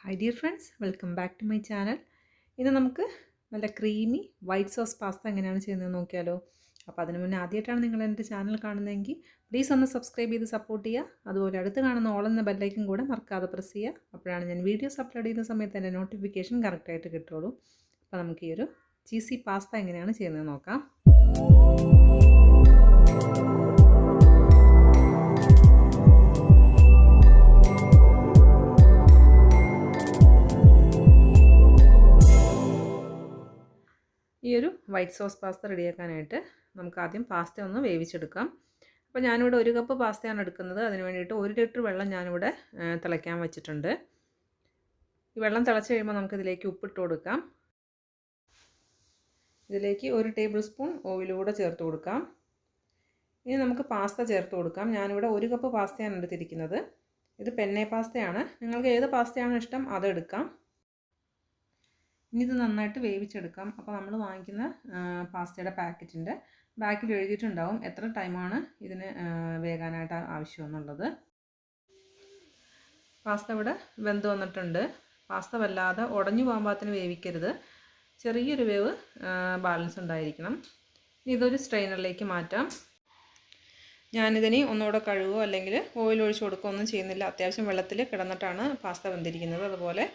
Hi dear friends, welcome back to my channel. ഇന്ന് നമുക്ക് നല്ല ക്രീമി വൈറ്റ് സോസ് പാസ്ത എങ്ങനെയാണ് ചെയ്യുന്നത് നോക്കിയാലോ. അപ്പോൾ അതിനു മുന്നേ ആദ്യമായിട്ടാണ് നിങ്ങൾ എൻ്റെ ചാനൽ കാണുന്നതെങ്കിൽ പ്ലീസ് ഒന്ന് സബ്സ്ക്രൈബ് ചെയ്ത് സപ്പോർട്ട് ചെയ്യുക. അതുപോലെ അടുത്ത് കാണുന്ന ഓൾ എന്ന ബെല്ലൈക്കൻ കൂടെ മറക്കാതെ പ്രസ് ചെയ്യുക. അപ്പോഴാണ് ഞാൻ വീഡിയോസ് അപ്ലോഡ് ചെയ്യുന്ന സമയത്ത് എൻ്റെ നോട്ടിഫിക്കേഷൻ കറക്റ്റായിട്ട് കിട്ടുള്ളൂ. അപ്പോൾ നമുക്ക് ഈ ഒരു ചീസി പാസ്ത എങ്ങനെയാണ് ചെയ്യുന്നത് നോക്കാം. ഈ ഒരു വൈറ്റ് സോസ് പാസ്ത റെഡിയാക്കാനായിട്ട് നമുക്ക് ആദ്യം പാസ്ത ഒന്ന് വേവിച്ചെടുക്കാം. അപ്പോൾ ഞാനിവിടെ 1 കപ്പ് പാസ്തയാണ് എടുക്കുന്നത്. അതിന് വേണ്ടിയിട്ട് 1 ലിറ്റർ വെള്ളം ഞാനിവിടെ തിളയ്ക്കാൻ വെച്ചിട്ടുണ്ട്. ഈ വെള്ളം തിളച്ച് കഴിയുമ്പോൾ നമുക്കിതിലേക്ക് ഉപ്പിട്ട് കൊടുക്കാം. ഇതിലേക്ക് 1 ടേബിൾ സ്പൂൺ ഓയിൽ കൂടെ ചേർത്ത് കൊടുക്കാം. ഇനി നമുക്ക് പാസ്ത ചേർത്ത് കൊടുക്കാം. ഞാനിവിടെ 1 കപ്പ് പാസ്തയാണ് എടുത്തിരിക്കുന്നത്. ഇത് പെന്നെ പാസ്തയാണ്. നിങ്ങൾക്ക് ഏത് പാസ്തയാണോ ഇഷ്ടം അതെടുക്കാം. ഇനി ഇത് നന്നായിട്ട് വേവിച്ചെടുക്കാം. അപ്പോൾ നമ്മൾ വാങ്ങിക്കുന്ന പാസ്തയുടെ പാക്കറ്റിൻ്റെ ബാക്കിൽ എഴുതിയിട്ടുണ്ടാവും എത്ര ടൈമാണ് ഇതിന് വേകാനായിട്ട് ആവശ്യമെന്നുള്ളത്. പാസ്ത ഇവിടെ വെന്ത് വന്നിട്ടുണ്ട്. പാസ്ത വല്ലാതെ ഉടഞ്ഞു പോകുമ്പോഴത്തേന് വേവിക്കരുത്. ചെറിയൊരു വേവ് ബാലൻസ് ഉണ്ടായിരിക്കണം. ഇനി ഇതൊരു സ്ട്രെയിനറിലേക്ക് മാറ്റാം. ഞാനിതിന് ഒന്നുകൂടെ കഴുകുകയോ അല്ലെങ്കിൽ ഓയിൽ ഒഴിച്ച് കൊടുക്കുകയോ ഒന്നും ചെയ്യുന്നില്ല. അത്യാവശ്യം വെള്ളത്തിൽ കിടന്നിട്ടാണ് പാസ്ത വെന്തിരിക്കുന്നത്. അതുപോലെ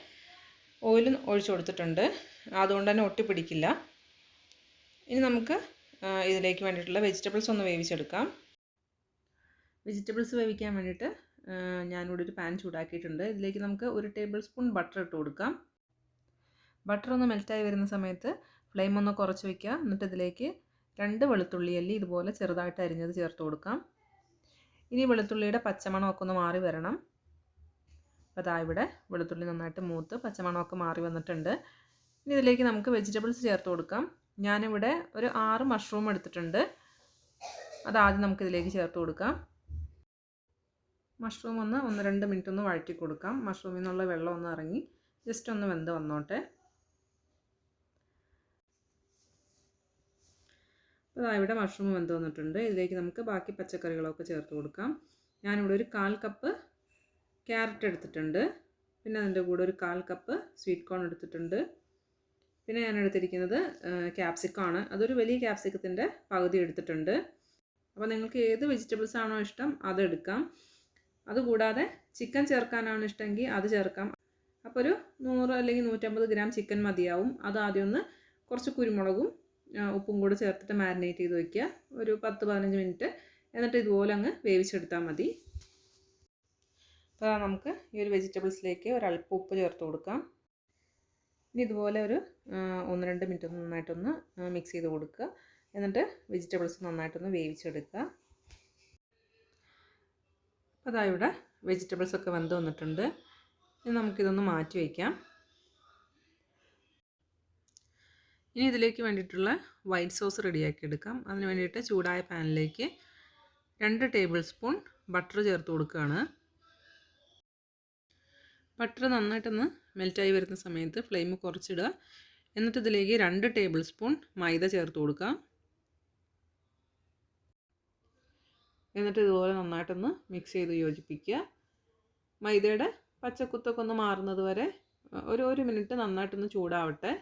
ഓയിൽ ഒഴിച്ചു കൊടുത്തിട്ടുണ്ട്. അതുകൊണ്ട് തന്നെ ഒട്ടിപ്പിടിക്കില്ല. ഇനി നമുക്ക് ഇതിലേക്ക് വേണ്ടിയിട്ടുള്ള വെജിറ്റബിൾസ് ഒന്ന് വേവിച്ചെടുക്കാം. വെജിറ്റബിൾസ് വേവിക്കാൻ വേണ്ടിയിട്ട് ഞാനിവിടെ ഒരു പാൻ ചൂടാക്കിയിട്ടുണ്ട്. ഇതിലേക്ക് നമുക്ക് 1 ടേബിൾ സ്പൂൺ ബട്ടർ ഇട്ട് കൊടുക്കാം. ബട്ടർ ഒന്ന് മെൽറ്റായി വരുന്ന സമയത്ത് ഫ്ലെയിം ഒന്ന് കുറച്ച് വയ്ക്കുക. എന്നിട്ട് ഇതിലേക്ക് 2 വെളുത്തുള്ളി അല്ലി ഇതുപോലെ ചെറുതായിട്ട് അരിഞ്ഞത് ചേർത്ത് കൊടുക്കാം. ഇനി വെളുത്തുള്ളിയുടെ പച്ചമണമൊക്കെ ഒന്ന് മാറി വരണം. അപ്പോൾ ഇവിടെ വെളുത്തുള്ളി നന്നായിട്ട് മൂത്ത് പച്ചമണമൊക്കെ മാറി വന്നിട്ടുണ്ട്. ഇനി ഇതിലേക്ക് നമുക്ക് വെജിറ്റബിൾസ് ചേർത്ത് കൊടുക്കാം. ഞാനിവിടെ ഒരു 6 മഷ്റൂം എടുത്തിട്ടുണ്ട്. അതാദ്യം നമുക്കിതിലേക്ക് ചേർത്ത് കൊടുക്കാം. മഷ്റൂം ഒന്ന് 1-2 മിനിറ്റ് ഒന്ന് വഴറ്റി കൊടുക്കാം. മഷ്റൂമിൽ നിന്നുള്ള വെള്ളം ഒന്ന് ഇറങ്ങി ജസ്റ്റ് ഒന്ന് വെന്ത് വന്നോട്ടെ. അപ്പോൾ ഇവിടെ മഷ്റൂം വെന്ത് വന്നിട്ടുണ്ട്. ഇതിലേക്ക് നമുക്ക് ബാക്കി പച്ചക്കറികളൊക്കെ ചേർത്ത് കൊടുക്കാം. ഞാനിവിടെ ഒരു 1/4 കപ്പ് ക്യാരറ്റ് എടുത്തിട്ടുണ്ട്. പിന്നെ അതിൻ്റെ കൂടെ ഒരു 1/4 കപ്പ് സ്വീറ്റ് കോൺ എടുത്തിട്ടുണ്ട്. പിന്നെ ഞാൻ എടുത്തിരിക്കുന്നത് ക്യാപ്സിക്കം ആണ്. അതൊരു വലിയ ക്യാപ്സിക്കത്തിൻ്റെ പകുതി എടുത്തിട്ടുണ്ട്. അപ്പോൾ നിങ്ങൾക്ക് ഏത് വെജിറ്റബിൾസ് ആണോ ഇഷ്ടം അതെടുക്കാം. അതുകൂടാതെ ചിക്കൻ ചേർക്കാനാണ് ഇഷ്ടമെങ്കിൽ അത് ചേർക്കാം. അപ്പോൾ ഒരു 100 അല്ലെങ്കിൽ 150 ഗ്രാം ചിക്കൻ മതിയാവും. അത് ആദ്യം ഒന്ന് കുറച്ച് കുരുമുളകും ഉപ്പും കൂടെ ചേർത്തിട്ട് മാരിനേറ്റ് ചെയ്ത് വയ്ക്കുക. ഒരു 10-15 മിനിറ്റ്. എന്നിട്ട് ഇതുപോലെ അങ്ങ് വേവിച്ചെടുത്താൽ മതി. അപ്പോൾ നമുക്ക് ഈ ഒരു വെജിറ്റബിൾസിലേക്ക് ഒരല്പം ഉപ്പ് ചേർത്ത് കൊടുക്കാം. ഇനി ഇതുപോലെ ഒരു 1-2 മിനിറ്റ് നന്നായിട്ടൊന്ന് മിക്സ് ചെയ്ത് കൊടുക്കുക. എന്നിട്ട് വെജിറ്റബിൾസ് നന്നായിട്ടൊന്ന് വേവിച്ചെടുക്കുക. അപ്പോൾ ഇവിടെ വെജിറ്റബിൾസൊക്കെ വെന്ത് വന്നിട്ടുണ്ട്. ഇനി നമുക്കിതൊന്ന് മാറ്റി വയ്ക്കാം. ഇനി ഇതിലേക്ക് വേണ്ടിയിട്ടുള്ള വൈറ്റ് സോസ് റെഡിയാക്കി എടുക്കാം. അതിന് വേണ്ടിയിട്ട് ചൂടായ പാനിലേക്ക് 2 ടേബിൾ സ്പൂൺ ബട്ടർ ചേർത്ത് കൊടുക്കുകയാണ്. ബട്ടർ നന്നായിട്ടൊന്ന് മെൽറ്റായി വരുന്ന സമയത്ത് ഫ്ലെയിം കുറച്ചിടുക. എന്നിട്ട് ഇതിലേക്ക് 2 ടേബിൾ സ്പൂൺ മൈദ ചേർത്ത് കൊടുക്കുക. എന്നിട്ട് ഇതുപോലെ നന്നായിട്ടൊന്ന് മിക്സ് ചെയ്ത് യോജിപ്പിക്കുക. മൈദയുടെ പച്ചക്കുത്തൊക്കെ ഒന്ന് മാറുന്നത് വരെ ഒരു മിനിറ്റ് നന്നായിട്ടൊന്ന് ചൂടാവട്ടെ.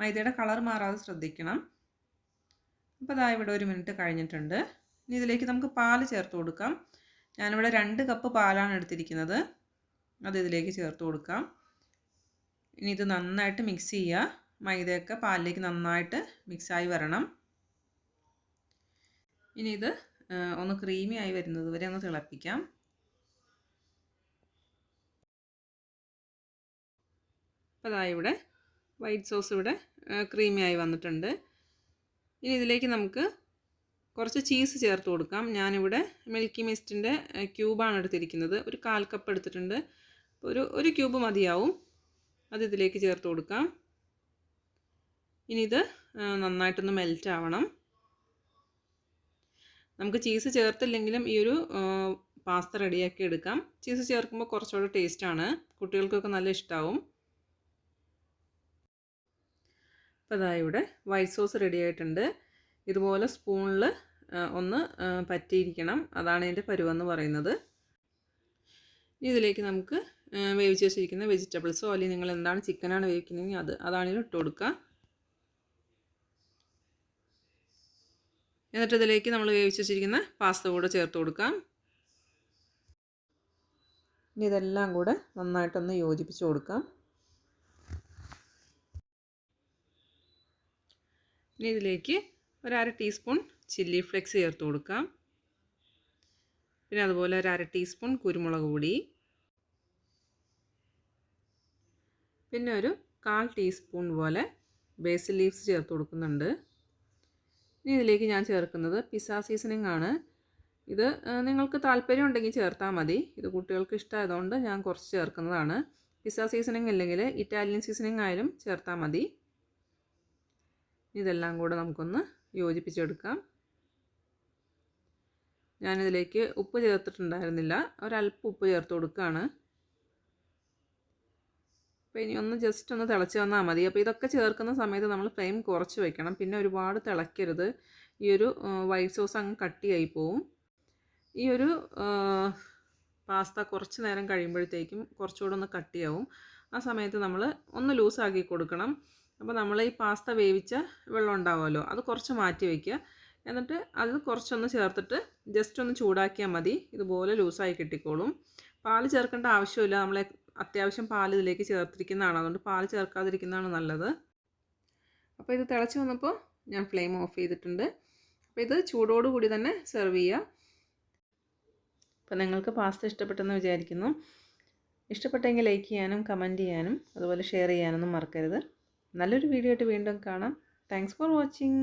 മൈദയുടെ കളർ മാറാതെ ശ്രദ്ധിക്കണം. അപ്പോൾ ഇവിടെ 1 മിനിറ്റ് കഴിഞ്ഞിട്ടുണ്ട്. ഇനി ഇതിലേക്ക് നമുക്ക് പാല് ചേർത്ത് കൊടുക്കാം. ഞാനിവിടെ 2 കപ്പ് പാലാണ് എടുത്തിരിക്കുന്നത്. അത് ഇതിലേക്ക് ചേർത്ത് കൊടുക്കാം. ഇനി ഇത് നന്നായിട്ട് മിക്സ് ചെയ്യുക. മൈദയൊക്കെ പാലിലേക്ക് നന്നായിട്ട് മിക്സായി വരണം. ഇനി ഇത് ഒന്ന് ക്രീമി ആയി വരുന്നത് വരെ ഒന്ന് തിളപ്പിക്കാം. അപ്പോൾ ഇവിടെ വൈറ്റ് സോസ് ഇവിടെ ക്രീമി ആയി വന്നിട്ടുണ്ട്. ഇനി ഇതിലേക്ക് നമുക്ക് കുറച്ച് ചീസ് ചേർത്ത് കൊടുക്കാം. ഞാനിവിടെ മിൽക്കി മിസ്റ്റിൻ്റെ ക്യൂബാണ് എടുത്തിരിക്കുന്നത്. ഒരു 1/4 കപ്പ് എടുത്തിട്ടുണ്ട്. ഒരു ക്യൂബ് മതിയാവും. അത് ഇതിലേക്ക് ചേർത്ത് കൊടുക്കാം. ഇനി ഇത് നന്നായിട്ടൊന്ന് മെൽറ്റ് ആവണം. നമുക്ക് ചീസ് ചേർത്തില്ലെങ്കിലും ഈ ഒരു പാസ്ത റെഡിയാക്കി എടുക്കാം. ചീസ് ചേർക്കുമ്പോൾ കുറച്ചുകൂടെ ടേസ്റ്റാണ്. കുട്ടികൾക്കൊക്കെ നല്ല ഇഷ്ടമാവും. അപ്പോൾ ഇവിടെ വൈറ്റ് സോസ് റെഡി ആയിട്ടുണ്ട്. ഇതുപോലെ സ്പൂണിൽ ഒന്ന് പറ്റിയിരിക്കണം. അതാണ് ഇതിൻ്റെ പരുവെന്ന് പറയുന്നത്. ഇതിലേക്ക് നമുക്ക് വേവിച്ച് വെച്ചിരിക്കുന്ന വെജിറ്റബിൾസോ അല്ലെങ്കിൽ നിങ്ങൾ എന്താണ് ചിക്കനാണ് വേവിക്കുന്നതെങ്കിൽ അതാണെങ്കിലും ഇട്ട് കൊടുക്കുക. എന്നിട്ട് ഇതിലേക്ക് നമ്മൾ വേവിച്ച് വെച്ചിരിക്കുന്ന പാസ്ത കൂടെ ചേർത്ത് കൊടുക്കാം. ഇനി ഇതെല്ലാം കൂടെ നന്നായിട്ടൊന്ന് യോജിപ്പിച്ച് കൊടുക്കാം. ഇനി ഇതിലേക്ക് ഒരു 1/2 ടീസ്പൂൺ ചില്ലി ഫ്ലെക്സ് ചേർത്ത് കൊടുക്കാം. പിന്നെ അതുപോലെ ഒരു 1/2 ടീസ്പൂൺ കുരുമുളക് പൊടി, പിന്നെ ഒരു 1/4 ടീസ്പൂൺ പോലെ ബേസിൽ ലീവ്സ് ചേർത്ത് കൊടുക്കുന്നുണ്ട്. ഇനി ഇതിലേക്ക് ഞാൻ ചേർക്കുന്നത് പിസ്സ സീസണിംഗ് ആണ്. ഇത് നിങ്ങൾക്ക് താല്പര്യം ഉണ്ടെങ്കിൽ ചേർത്താൽ മതി. ഇത് കുട്ടികൾക്ക് ഇഷ്ടമായതുകൊണ്ട് ഞാൻ കുറച്ച് ചേർക്കുന്നതാണ്. പിസ്സ സീസണിംഗ് അല്ലെങ്കിൽ ഇറ്റാലിയൻ സീസണിംഗ് ആയാലും ചേർത്താൽ മതി. ഇതെല്ലാം കൂടെ നമുക്കൊന്ന് യോജിപ്പിച്ചെടുക്കാം. ഞാനിതിലേക്ക് ഉപ്പ് ചേർത്തിട്ടുണ്ടായിരുന്നില്ല, ഒരല്പം ഉപ്പ് ചേർത്ത് കൊടുക്കുകയാണ്. അപ്പോൾ ഇനി ഒന്ന് ജസ്റ്റ് ഒന്ന് തിളച്ച് വന്നാൽ മതി. അപ്പോൾ ഇതൊക്കെ ചേർക്കുന്ന സമയത്ത് നമ്മൾ ഫ്ലെയിം കുറച്ച് വയ്ക്കണം. പിന്നെ ഒരുപാട് തിളയ്ക്കരുത്. ഈ ഒരു വൈറ്റ് സോസ് അങ്ങ് കട്ടിയായി പോവും. ഈ ഒരു പാസ്ത കുറച്ച് നേരം കഴിയുമ്പോഴത്തേക്കും കുറച്ചുകൂടെ ഒന്ന് കട്ടിയാവും. ആ സമയത്ത് നമ്മൾ ഒന്ന് ലൂസാക്കി കൊടുക്കണം. അപ്പോൾ നമ്മൾ ഈ പാസ്ത വേവിച്ച വെള്ളം ഉണ്ടാവുമല്ലോ, അത് കുറച്ച് മാറ്റി വയ്ക്കുക. എന്നിട്ട് അത് കുറച്ചൊന്ന് ചേർത്തിട്ട് ജസ്റ്റ് ഒന്ന് ചൂടാക്കിയാൽ മതി. ഇതുപോലെ ലൂസായി കിട്ടിക്കോളും. പാൽ ചേർക്കേണ്ട ആവശ്യമില്ല. നമ്മൾ അത്യാവശ്യം പാൽ ഇതിലേക്ക് ചേർത്തിരിക്കുന്നതാണ്, അതുകൊണ്ട് പാൽ ചേർക്കാതിരിക്കുന്നതാണ് നല്ലത്. അപ്പോൾ ഇത് തിളച്ച് വന്നപ്പോൾ ഞാൻ ഫ്ലെയിം ഓഫ് ചെയ്തിട്ടുണ്ട്. അപ്പോൾ ഇത് ചൂടോടുകൂടി തന്നെ സെർവ് ചെയ്യുക. അപ്പോൾ നിങ്ങൾക്ക് പാസ്ത ഇഷ്ടപ്പെട്ടെന്ന് വിചാരിക്കുന്നു. ഇഷ്ടപ്പെട്ടെങ്കിൽ ലൈക്ക് ചെയ്യാനും കമൻറ്റ് ചെയ്യാനും അതുപോലെ ഷെയർ ചെയ്യാനൊന്നും മറക്കരുത്. നല്ലൊരു വീഡിയോ ആയിട്ട് വീണ്ടും കാണാം. Thanks for watching.